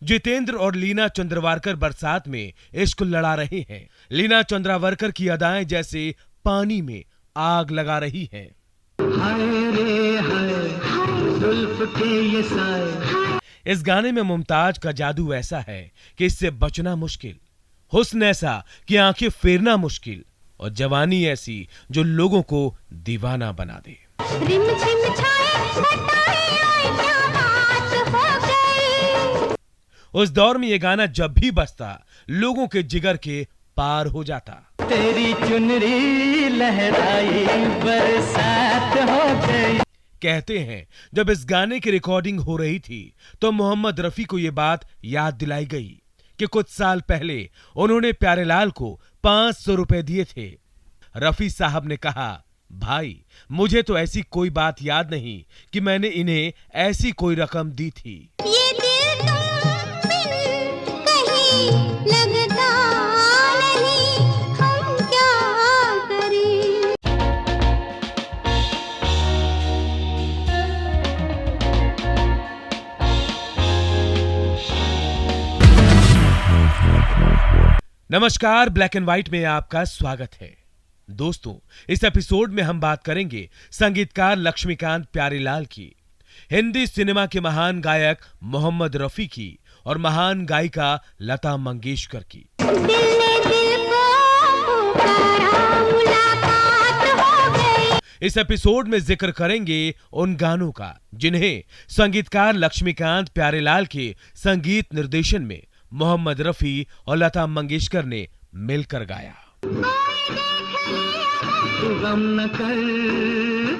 जितेंद्र और लीना चंद्रवारकर बरसात में इश्क लड़ा रहे हैं। लीना चंद्रावरकर की अदाएं जैसे पानी में आग लगा रही हैं। हाय रे हाय जुल्फ के ये साए। इस गाने में मुमताज का जादू ऐसा है कि इससे बचना मुश्किल, हुस्न ऐसा कि आंखें फेरना मुश्किल, और जवानी ऐसी जो लोगों को दीवाना बना दे। उस दौर में ये गाना जब भी बजता लोगों के जिगर के पार हो जाता। तेरी चुनरी लहराई बरसात हो गई। कहते हैं जब इस गाने की रिकॉर्डिंग हो रही थी तो मोहम्मद रफी को यह बात याद दिलाई गई कि कुछ साल पहले उन्होंने प्यारेलाल को 500 रुपए दिए थे। रफी साहब ने कहा, भाई मुझे तो ऐसी कोई बात याद नहीं कि मैंने इन्हें ऐसी कोई रकम दी थी। ये दिल तुम कहीं लगता नहीं, हम क्या करें। नमस्कार, ब्लैक एंड व्हाइट में आपका स्वागत है। दोस्तों, इस एपिसोड में हम बात करेंगे संगीतकार लक्ष्मीकांत प्यारेलाल की, हिंदी सिनेमा के महान गायक मोहम्मद रफी की और महान गायिका लता मंगेशकर की। दिल को मुलाकात हो गई। इस एपिसोड में जिक्र करेंगे उन गानों का जिन्हें संगीतकार लक्ष्मीकांत प्यारेलाल के संगीत निर्देशन में मोहम्मद रफी और लता मंगेशकर ने मिलकर गाया। गम न कर,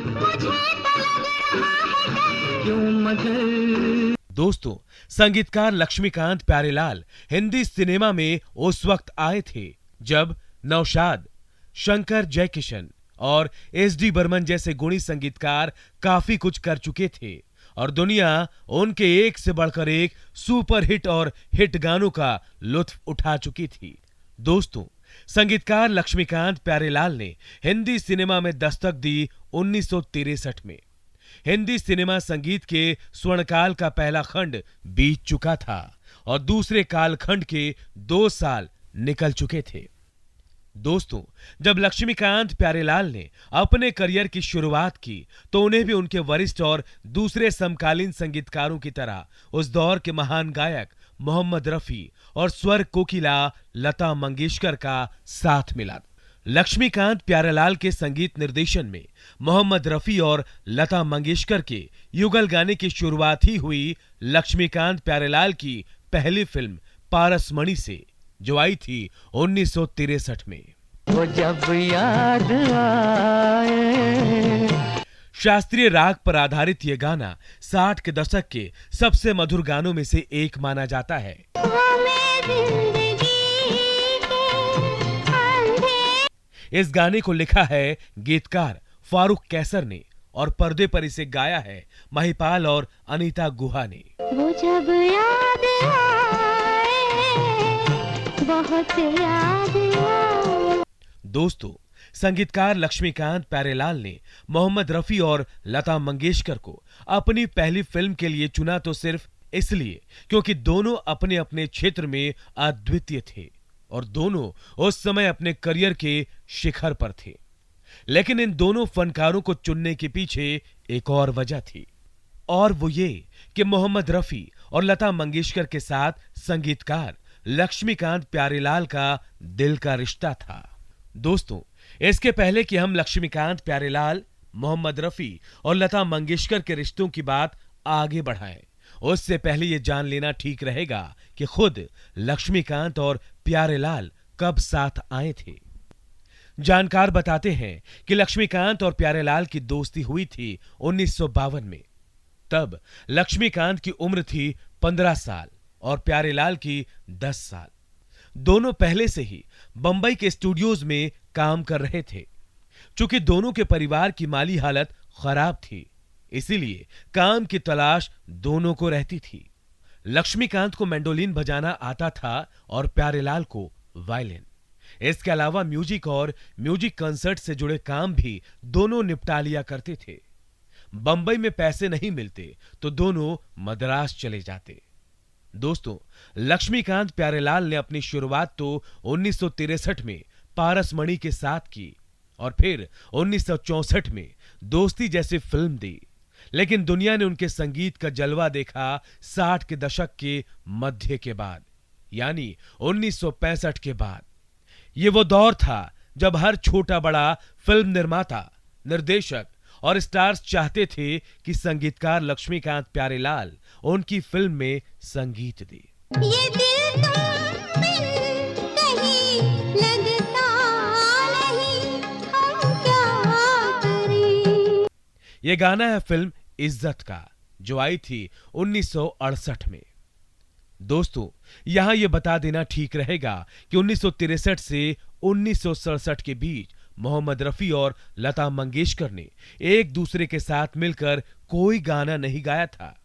मुझे तो लग रहा है क्यों मगर। दोस्तों, संगीतकार लक्ष्मीकांत प्यारेलाल हिंदी सिनेमा में उस वक्त आए थे जब नौशाद, शंकर जयकिशन और एस.डी. बर्मन जैसे गुणी संगीतकार काफी कुछ कर चुके थे और दुनिया उनके एक से बढ़कर एक सुपर हिट और हिट गानों का लुत्फ उठा चुकी थी। दोस्तों, संगीतकार लक्ष्मीकांत प्यारेलाल ने हिंदी सिनेमा में दस्तक दी 1963 में। हिंदी सिनेमा संगीत के स्वर्णकाल का पहला खंड बीत चुका था और दूसरे कालखंड के 2 साल निकल चुके थे। दोस्तों, जब लक्ष्मीकांत प्यारेलाल ने अपने करियर की शुरुआत की तो उन्हें भी उनके वरिष्ठ और दूसरे समकालीन संगीतकारों की तरह उस दौर के महान गायक मोहम्मद रफी और स्वर कोकिला लता मंगेशकर का साथ मिला। लक्ष्मीकांत प्यारेलाल के संगीत निर्देशन में मोहम्मद रफी और लता मंगेशकर के युगल गाने की शुरुआत ही हुई लक्ष्मीकांत प्यारेलाल की पहली फिल्म पारसमणि से, जो आई थी 1963 में। वो जब याद आए। शास्त्रीय राग पर आधारित यह गाना 60 के दशक के सबसे मधुर गानों में से एक माना जाता है। इस गाने को लिखा है गीतकार फारूक कैसर ने और पर्दे पर इसे गाया है महिपाल और अनीता गुहा ने। वो जब याद आए, बहुत याद आए। दोस्तों, संगीतकार लक्ष्मीकांत प्यारेलाल ने मोहम्मद रफी और लता मंगेशकर को अपनी पहली फिल्म के लिए चुना तो सिर्फ इसलिए क्योंकि दोनों अपने अपने क्षेत्र में अद्वितीय थे और दोनों उस समय अपने करियर के शिखर पर थे। लेकिन इन दोनों फनकारों को चुनने के पीछे एक और वजह थी, और वो ये कि मोहम्मद रफी और लता मंगेशकर के साथ संगीतकार लक्ष्मीकांत प्यारेलाल का दिल का रिश्ता था। दोस्तों, इसके पहले कि हम लक्ष्मीकांत प्यारेलाल, मोहम्मद रफी और लता मंगेशकर के रिश्तों की बात आगे बढ़ाएं, उससे पहले यह जान लेना ठीक रहेगा कि खुद लक्ष्मीकांत और प्यारेलाल कब साथ आए थे। जानकार बताते हैं कि लक्ष्मीकांत और प्यारेलाल की दोस्ती हुई थी 1952 में। तब लक्ष्मीकांत की उम्र थी 15 साल और प्यारेलाल की 10 साल। दोनों पहले से ही बंबई के स्टूडियोज में काम कर रहे थे। चूंकि दोनों के परिवार की माली हालत खराब थी, इसीलिए काम की तलाश दोनों को रहती थी। लक्ष्मीकांत को मैंडोलिन बजाना आता था और प्यारेलाल को वायलिन। इसके अलावा म्यूजिक और म्यूजिक कंसर्ट से जुड़े काम भी दोनों निपटा लिया करते थे। बंबई में पैसे नहीं मिलते तो दोनों मद्रास चले जाते। दोस्तों, लक्ष्मीकांत प्यारेलाल ने अपनी शुरुआत तो 1963 में पारस मणि के साथ की और फिर 1964 में दोस्ती जैसी फिल्म दी, लेकिन दुनिया ने उनके संगीत का जलवा देखा 60 के दशक के मध्य के बाद, यानी 1965 के बाद। ये वो दौर था जब हर छोटा बड़ा फिल्म निर्माता, निर्देशक और स्टार्स चाहते थे कि संगीतकार लक्ष्मीकांत प्यारेलाल उनकी फिल्म में संगीत दे। ये दिल तुम बिन कहीं लगता नहीं, हम क्या करें। ये गाना है फिल्म इज्जत का, जो आई थी 1968 में। दोस्तों, यहां यह बता देना ठीक रहेगा कि 1963 से 1967 के बीच मोहम्मद रफी और लता मंगेशकर ने एक दूसरे के साथ मिलकर कोई गाना नहीं गाया था।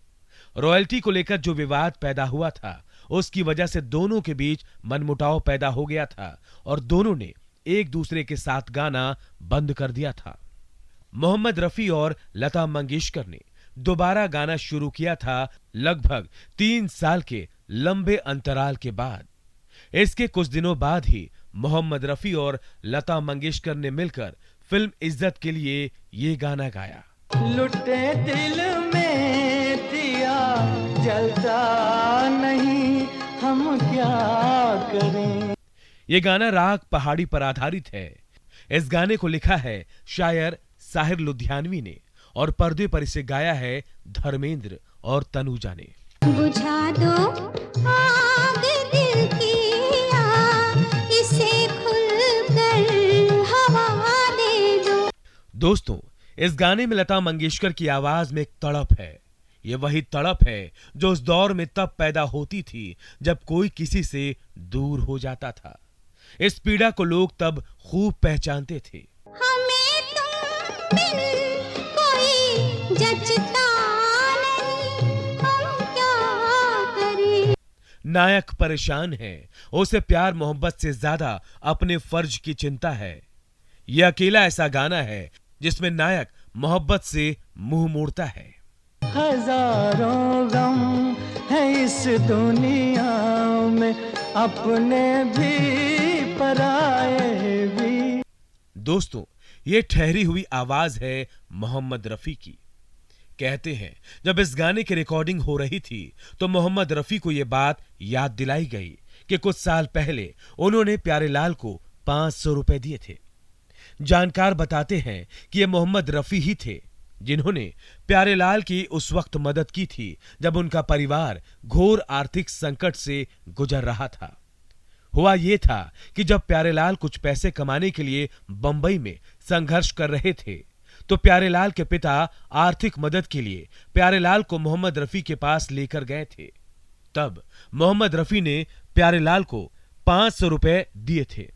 रॉयल्टी को लेकर जो विवाद पैदा हुआ था, उसकी वजह से दोनों के बीच मनमुटाव पैदा हो गया था और दोनों ने एक दूसरे के साथ गाना बंद कर दिया था। मोहम्मद रफी और लता मंगेशकर ने दोबारा गाना शुरू किया था लगभग 3 साल के लंबे अंतराल के बाद। इसके कुछ दिनों बाद ही मोहम्मद रफी और लता मंगेशकर ने मिलकर फिल्म इज्जत के लिए ये गाना गाया। लुटे दिल में दिया जलता नहीं, हम क्या करें। ये गाना राग पहाड़ी पर आधारित है। इस गाने को लिखा है शायर साहिर लुधियानवी ने और पर्दे पर इसे गाया है धर्मेंद्र और तनुजा ने। बुझा दो आग दिल की, इसे खुलकर हवा दे दो। दोस्तों, इस गाने में लता मंगेशकर की आवाज में एक तड़प है। ये वही तड़प है जो उस दौर में तब पैदा होती थी जब कोई किसी से दूर हो जाता था। इस पीड़ा को लोग तब खूब पहचानते थे। हमें तुम बिन कोई जचता नहीं, हम क्या करें। नायक परेशान है, उसे प्यार मोहब्बत से ज्यादा अपने फर्ज की चिंता है। यह अकेला ऐसा गाना है जिसमें नायक मोहब्बत से मुंह मोड़ता है। हजारों गम है इस दुनिया में, अपने भी पराए भी। दोस्तों, ये ठहरी हुई आवाज है मोहम्मद रफी की। कहते हैं जब इस गाने की रिकॉर्डिंग हो रही थी तो मोहम्मद रफी को यह बात याद दिलाई गई कि कुछ साल पहले उन्होंने प्यारेलाल को 500 रुपए दिए थे। जानकार बताते हैं कि ये मोहम्मद रफी ही थे जिन्होंने प्यारेलाल की उस वक्त मदद की थी जब उनका परिवार घोर आर्थिक संकट से गुजर रहा था। हुआ ये था कि जब प्यारेलाल कुछ पैसे कमाने के लिए बंबई में संघर्ष कर रहे थे तो प्यारेलाल के पिता आर्थिक मदद के लिए प्यारेलाल को मोहम्मद रफी के पास लेकर गए थे। तब मोहम्मद रफी ने प्यारेलाल को 500 रुपए दिए थे।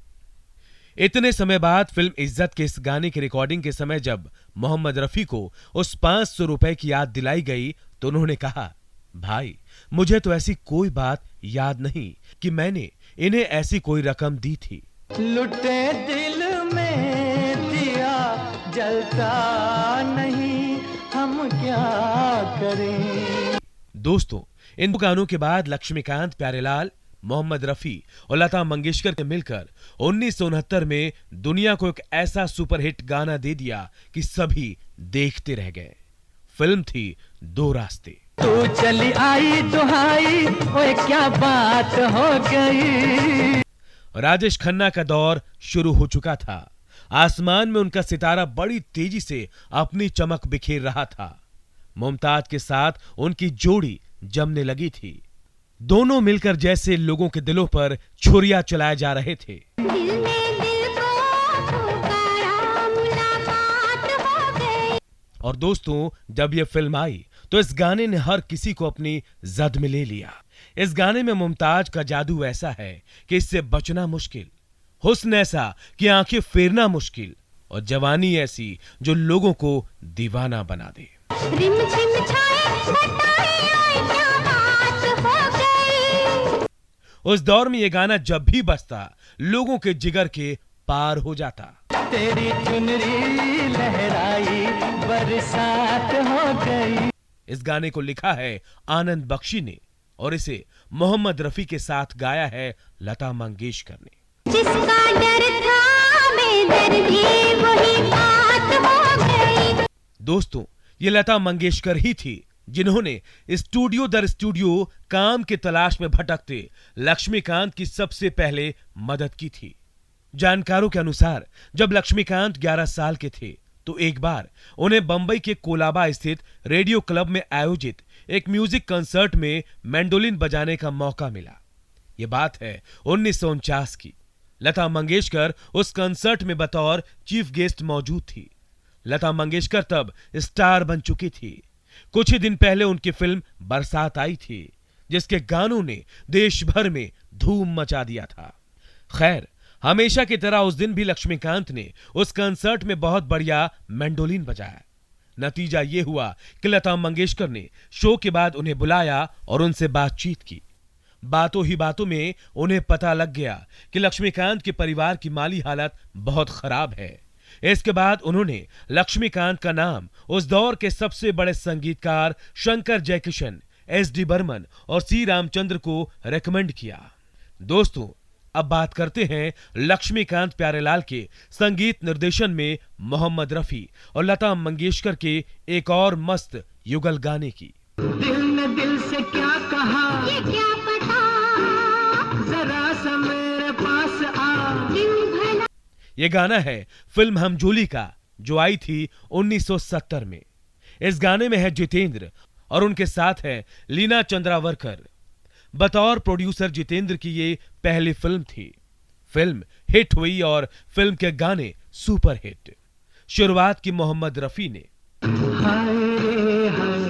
इतने समय बाद फिल्म इज्जत के इस गाने की रिकॉर्डिंग के समय जब मोहम्मद रफी को उस 500 रुपए की याद दिलाई गई तो उन्होंने कहा, भाई मुझे तो ऐसी कोई बात याद नहीं कि मैंने इन्हें ऐसी कोई रकम दी थी। लुटे दिल में दिया जलता नहीं, हम क्या करें। दोस्तों, इन गानों के बाद लक्ष्मीकांत प्यारेलाल, मोहम्मद रफी और लता मंगेशकर ने मिलकर 1969 में दुनिया को एक ऐसा सुपरहिट गाना दे दिया कि सभी देखते रह गए। फिल्म थी दो रास्ते। तू चली आई दुहाई, ओए क्या बात हो गई। राजेश खन्ना का दौर शुरू हो चुका था। आसमान में उनका सितारा बड़ी तेजी से अपनी चमक बिखेर रहा था। मुमताज के साथ उनकी जोड़ी जमने लगी थी। दोनों मिलकर जैसे लोगों के दिलों पर छुरियां चलाए जा रहे थे। दिल में दिल को पुकारा, मुलाकात हो गई। और दोस्तों, जब यह फिल्म आई तो इस गाने ने हर किसी को अपनी जद में ले लिया। इस गाने में मुमताज का जादू ऐसा है कि इससे बचना मुश्किल, हुस्न ऐसा कि आंखें फेरना मुश्किल और जवानी ऐसी जो लोगों को दीवाना बना दे। रिमझिम छाए बताए, ओए क्या बात हो गई। उस दौर में यह गाना जब भी बजता लोगों के जिगर के पार हो जाता। तेरी चुनरी लहराई, बरसात हो गई। इस गाने को लिखा है आनंद बख्शी ने और इसे मोहम्मद रफी के साथ गाया है लता मंगेशकर ने। जिसका डर था बेदर्दी वही बात हो गई। दोस्तों, ये लता मंगेशकर ही थी जिन्होंने स्टूडियो दर स्टूडियो काम की तलाश में भटकते लक्ष्मीकांत की सबसे पहले मदद की थी। जानकारों के अनुसार जब लक्ष्मीकांत 11 साल के थे तो एक बार उन्हें बंबई के कोलाबा स्थित रेडियो क्लब में आयोजित एक म्यूजिक कंसर्ट में मैंडोलिन बजाने का मौका मिला। यह बात है 1949 की। लता मंगेशकर उस कंसर्ट में बतौर चीफ गेस्ट मौजूद थी। लता मंगेशकर तब स्टार बन चुकी थी। कुछ ही दिन पहले उनकी फिल्म बरसात आई थी, जिसके गानों ने देश भर में धूम मचा दिया था। खैर, हमेशा की तरह उस दिन भी लक्ष्मीकांत ने उस कंसर्ट में बहुत बढ़िया मैंडोलिन बजाया। नतीजा यह हुआ कि लता मंगेशकर ने शो के बाद उन्हें बुलाया और उनसे बातचीत की। बातों ही बातों में उन्हें पता लग गया कि लक्ष्मीकांत के परिवार की माली हालत बहुत खराब है। इसके बाद उन्होंने लक्ष्मीकांत का नाम उस दौर के सबसे बड़े संगीतकार शंकर जयकिशन, एस.डी. बर्मन और सी. रामचंद्र को रेकमेंड किया। दोस्तों, अब बात करते हैं लक्ष्मीकांत प्यारेलाल के संगीत निर्देशन में मोहम्मद रफी और लता मंगेशकर के एक और मस्त युगल गाने की। दिल ने दिल से क्या कहा, ये क्या पता, जरा सा मेरे पास आ। दिन भला ये गाना है फिल्म हमजोली का, जो आई थी 1970 में। इस गाने में है जितेंद्र और उनके साथ है लीना चंद्रावरकर। बतौर प्रोड्यूसर जितेंद्र की ये पहली फिल्म थी। फिल्म हिट हुई और फिल्म के गाने सुपर हिट। शुरुआत की मोहम्मद रफी ने। हाय रे हाय,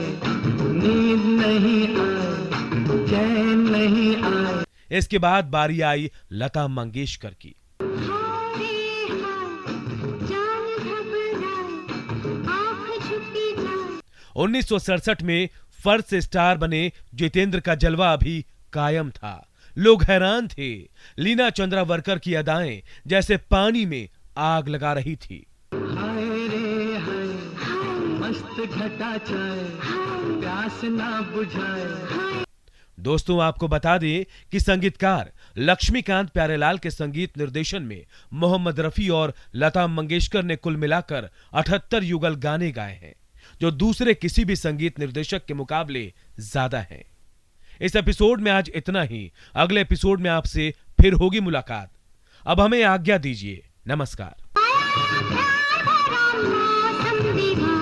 नींद नहीं आए, चैन नहीं आए। इसके बाद बारी आई लता मंगेशकर की। हाय रे हाय, जान घबराए, आँख झुकी जाए। 1967 में फर्स्ट से स्टार बने जितेंद्र का जलवा अभी कायम था। लोग हैरान थे। लीना चंद्रावरकर की अदाएं जैसे पानी में आग लगा रही थी। हाय रे हाय, मस्त घटा छाए, प्यास ना बुझाए। दोस्तों, आपको बता दें कि संगीतकार लक्ष्मीकांत प्यारेलाल के संगीत निर्देशन में मोहम्मद रफी और लता मंगेशकर ने कुल मिलाकर 78 युगल गाने गाए हैं, जो दूसरे किसी भी संगीत निर्देशक के मुकाबले ज्यादा है। इस एपिसोड में आज इतना ही। अगले एपिसोड में आपसे फिर होगी मुलाकात। अब हमें आज्ञा दीजिए। नमस्कार। प्यार भरा मौसम दीवाना।